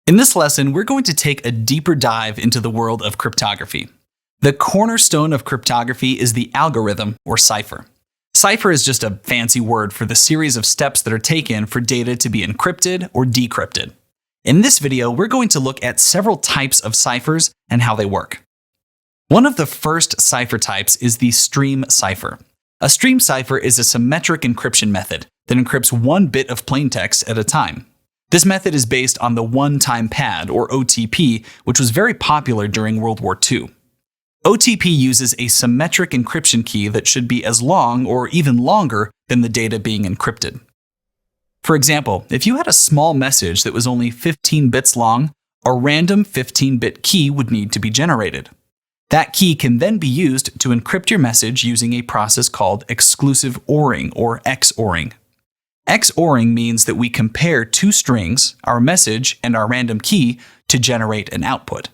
In this lesson, we're going to take a deeper dive into the world of cryptography. The cornerstone of cryptography is the algorithm, or cipher. Cipher is just a fancy word for the series of steps that are taken for data to be encrypted or decrypted. In this video, we're going to look at several types of ciphers and how they work. One of the first cipher types is the stream cipher. A stream cipher is a symmetric encryption method that encrypts one bit of plaintext at a time. This method is based on the one-time pad, or OTP, which was very popular during World War II. OTP uses a symmetric encryption key that should be as long or even longer than the data being encrypted. For example, if you had a small message that was only 15 bits long, a random 15-bit key would need to be generated. That key can then be used to encrypt your message using a process called exclusive ORing, or XORing. XORing means that we compare two strings, our message and our random key, to generate an output.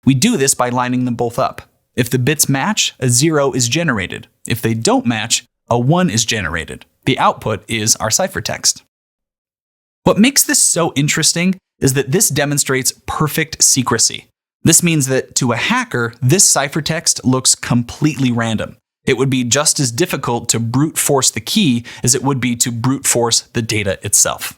We do this by lining them both up. If the bits match, a 0 is generated. If they don't match, a 1 is generated. The output is our ciphertext. What makes this so interesting is that this demonstrates perfect secrecy. This means that to a hacker, this ciphertext looks completely random. It would be just as difficult to brute force the key as it would be to brute force the data itself.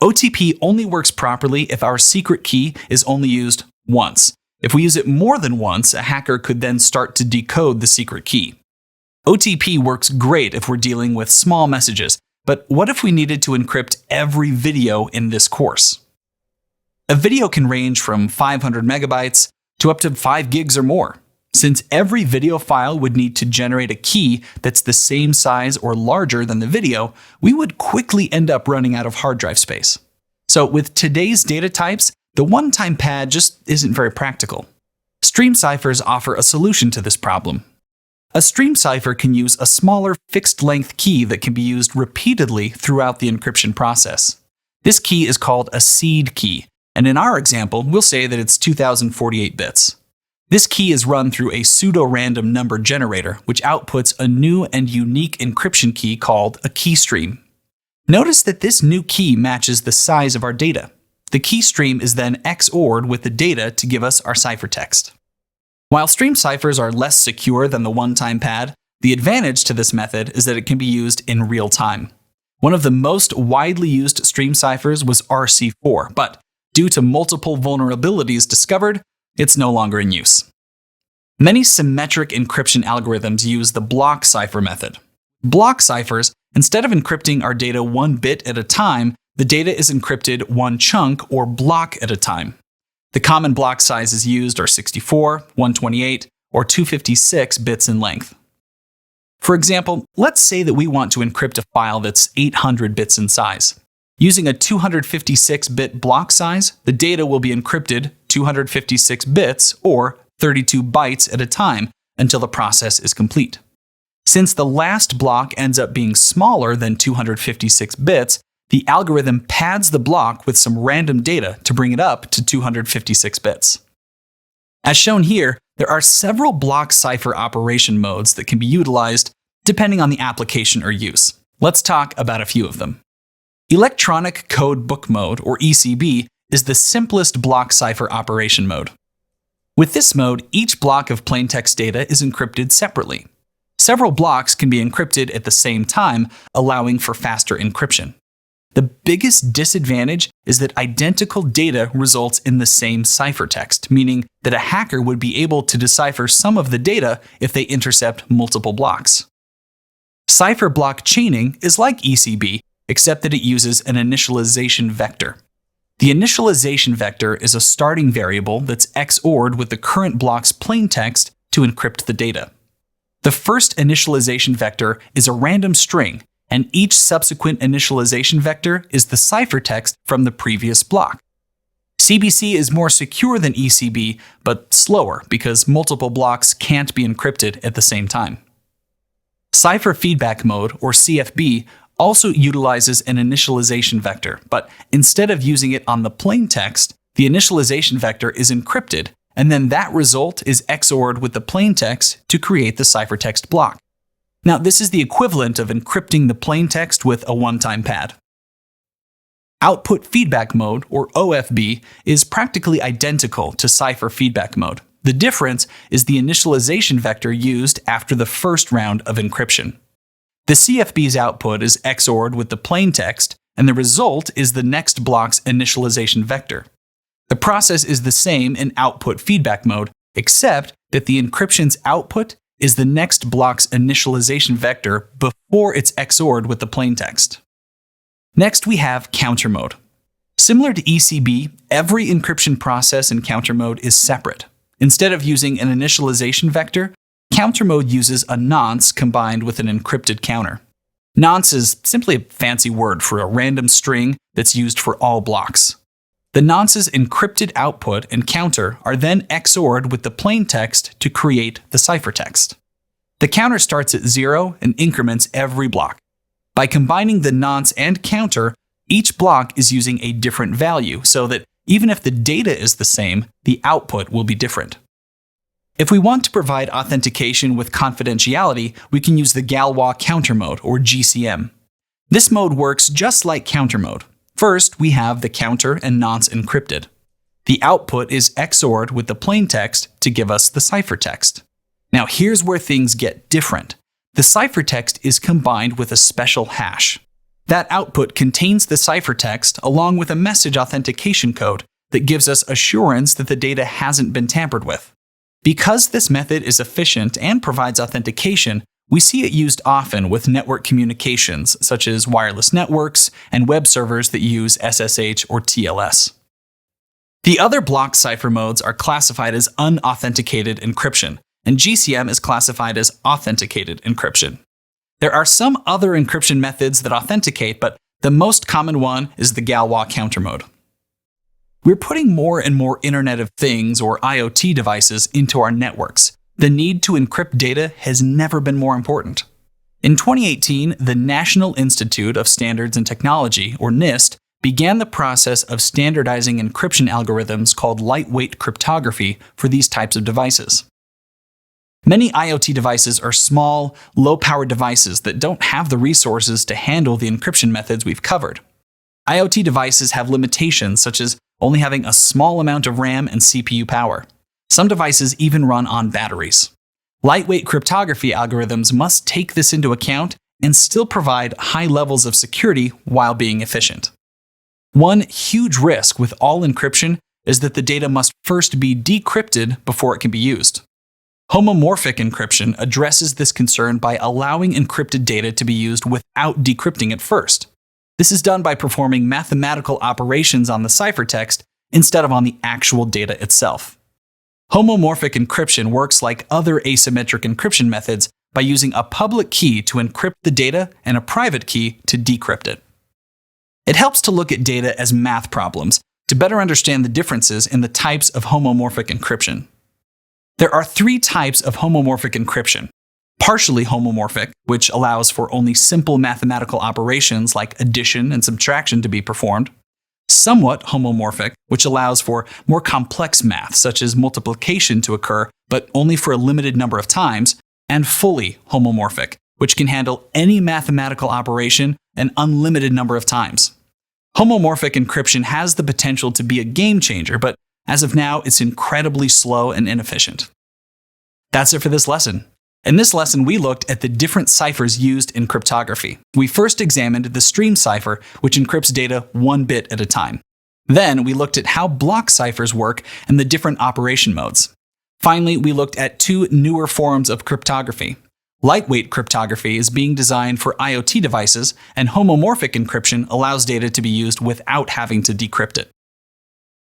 OTP only works properly if our secret key is only used once. If we use it more than once, a hacker could then start to decode the secret key. OTP works great if we're dealing with small messages, but what if we needed to encrypt every video in this course? A video can range from 500 megabytes to up to 5 gigs or more. Since every video file would need to generate a key that's the same size or larger than the video, we would quickly end up running out of hard drive space. So with today's data types, the one-time pad just isn't very practical. Stream ciphers offer a solution to this problem. A stream cipher can use a smaller fixed-length key that can be used repeatedly throughout the encryption process. This key is called a seed key, and in our example, we'll say that it's 2048 bits. This key is run through a pseudo-random number generator, which outputs a new and unique encryption key called a key stream. Notice that this new key matches the size of our data. The key stream is then XORed with the data to give us our ciphertext. While stream ciphers are less secure than the one-time pad, the advantage to this method is that it can be used in real time. One of the most widely used stream ciphers was RC4, but due to multiple vulnerabilities discovered, it's no longer in use. Many symmetric encryption algorithms use the block cipher method. Block ciphers, instead of encrypting our data one bit at a time, the data is encrypted one chunk or block at a time. The common block sizes used are 64, 128, or 256 bits in length. For example, let's say that we want to encrypt a file that's 800 bits in size. Using a 256-bit block size, the data will be encrypted 256 bits, or 32 bytes at a time, until the process is complete. Since the last block ends up being smaller than 256 bits, the algorithm pads the block with some random data to bring it up to 256 bits. As shown here, there are several block cipher operation modes that can be utilized depending on the application or use. Let's talk about a few of them. Electronic Code Book Mode, or ECB, is the simplest block cipher operation mode. With this mode, each block of plaintext data is encrypted separately. Several blocks can be encrypted at the same time, allowing for faster encryption. The biggest disadvantage is that identical data results in the same ciphertext, meaning that a hacker would be able to decipher some of the data if they intercept multiple blocks. Cipher block chaining is like ECB, except that it uses an initialization vector. The initialization vector is a starting variable that's XORed with the current block's plaintext to encrypt the data. The first initialization vector is a random string, and each subsequent initialization vector is the ciphertext from the previous block. CBC is more secure than ECB, but slower because multiple blocks can't be encrypted at the same time. Cipher feedback mode, or CFB, also utilizes an initialization vector, but instead of using it on the plaintext, the initialization vector is encrypted, and then that result is XORed with the plaintext to create the ciphertext block. Now, this is the equivalent of encrypting the plaintext with a one-time pad. Output feedback mode, or OFB, is practically identical to cipher feedback mode. The difference is the initialization vector used after the first round of encryption. The CFB's output is XORed with the plain text, and the result is the next block's initialization vector. The process is the same in output feedback mode, except that the encryption's output is the next block's initialization vector before it's XORed with the plain text. Next, we have counter mode. Similar to ECB, every encryption process in counter mode is separate. Instead of using an initialization vector, counter mode uses a nonce combined with an encrypted counter. Nonce is simply a fancy word for a random string that's used for all blocks. The nonce's encrypted output and counter are then XORed with the plain text to create the ciphertext. The counter starts at 0 and increments every block. By combining the nonce and counter, each block is using a different value so that even if the data is the same, the output will be different. If we want to provide authentication with confidentiality, we can use the Galois counter mode, or GCM. This mode works just like counter mode. First, we have the counter and nonce encrypted. The output is XORed with the plain text to give us the ciphertext. Now here's where things get different. The ciphertext is combined with a special hash. That output contains the ciphertext along with a message authentication code that gives us assurance that the data hasn't been tampered with. Because this method is efficient and provides authentication, we see it used often with network communications, such as wireless networks and web servers that use SSH or TLS. The other block cipher modes are classified as unauthenticated encryption, and GCM is classified as authenticated encryption. There are some other encryption methods that authenticate, but the most common one is the Galois counter mode. We're putting more and more Internet of Things, or IoT devices, into our networks. The need to encrypt data has never been more important. In 2018, the National Institute of Standards and Technology, or NIST, began the process of standardizing encryption algorithms called lightweight cryptography for these types of devices. Many IoT devices are small, low-powered devices that don't have the resources to handle the encryption methods we've covered. IoT devices have limitations such as only having a small amount of RAM and CPU power. Some devices even run on batteries. Lightweight cryptography algorithms must take this into account and still provide high levels of security while being efficient. One huge risk with all encryption is that the data must first be decrypted before it can be used. Homomorphic encryption addresses this concern by allowing encrypted data to be used without decrypting it first. This is done by performing mathematical operations on the ciphertext instead of on the actual data itself. Homomorphic encryption works like other asymmetric encryption methods by using a public key to encrypt the data and a private key to decrypt it. It helps to look at data as math problems to better understand the differences in the types of homomorphic encryption. There are 3 types of homomorphic encryption. Partially homomorphic, which allows for only simple mathematical operations like addition and subtraction to be performed. Somewhat homomorphic, which allows for more complex math, such as multiplication, to occur, but only for a limited number of times. And fully homomorphic, which can handle any mathematical operation an unlimited number of times. Homomorphic encryption has the potential to be a game changer, but as of now, it's incredibly slow and inefficient. That's it for this lesson. In this lesson, we looked at the different ciphers used in cryptography. We first examined the stream cipher, which encrypts data 1 bit at a time. Then we looked at how block ciphers work and the different operation modes. Finally, we looked at 2 newer forms of cryptography. Lightweight cryptography is being designed for IoT devices, and homomorphic encryption allows data to be used without having to decrypt it.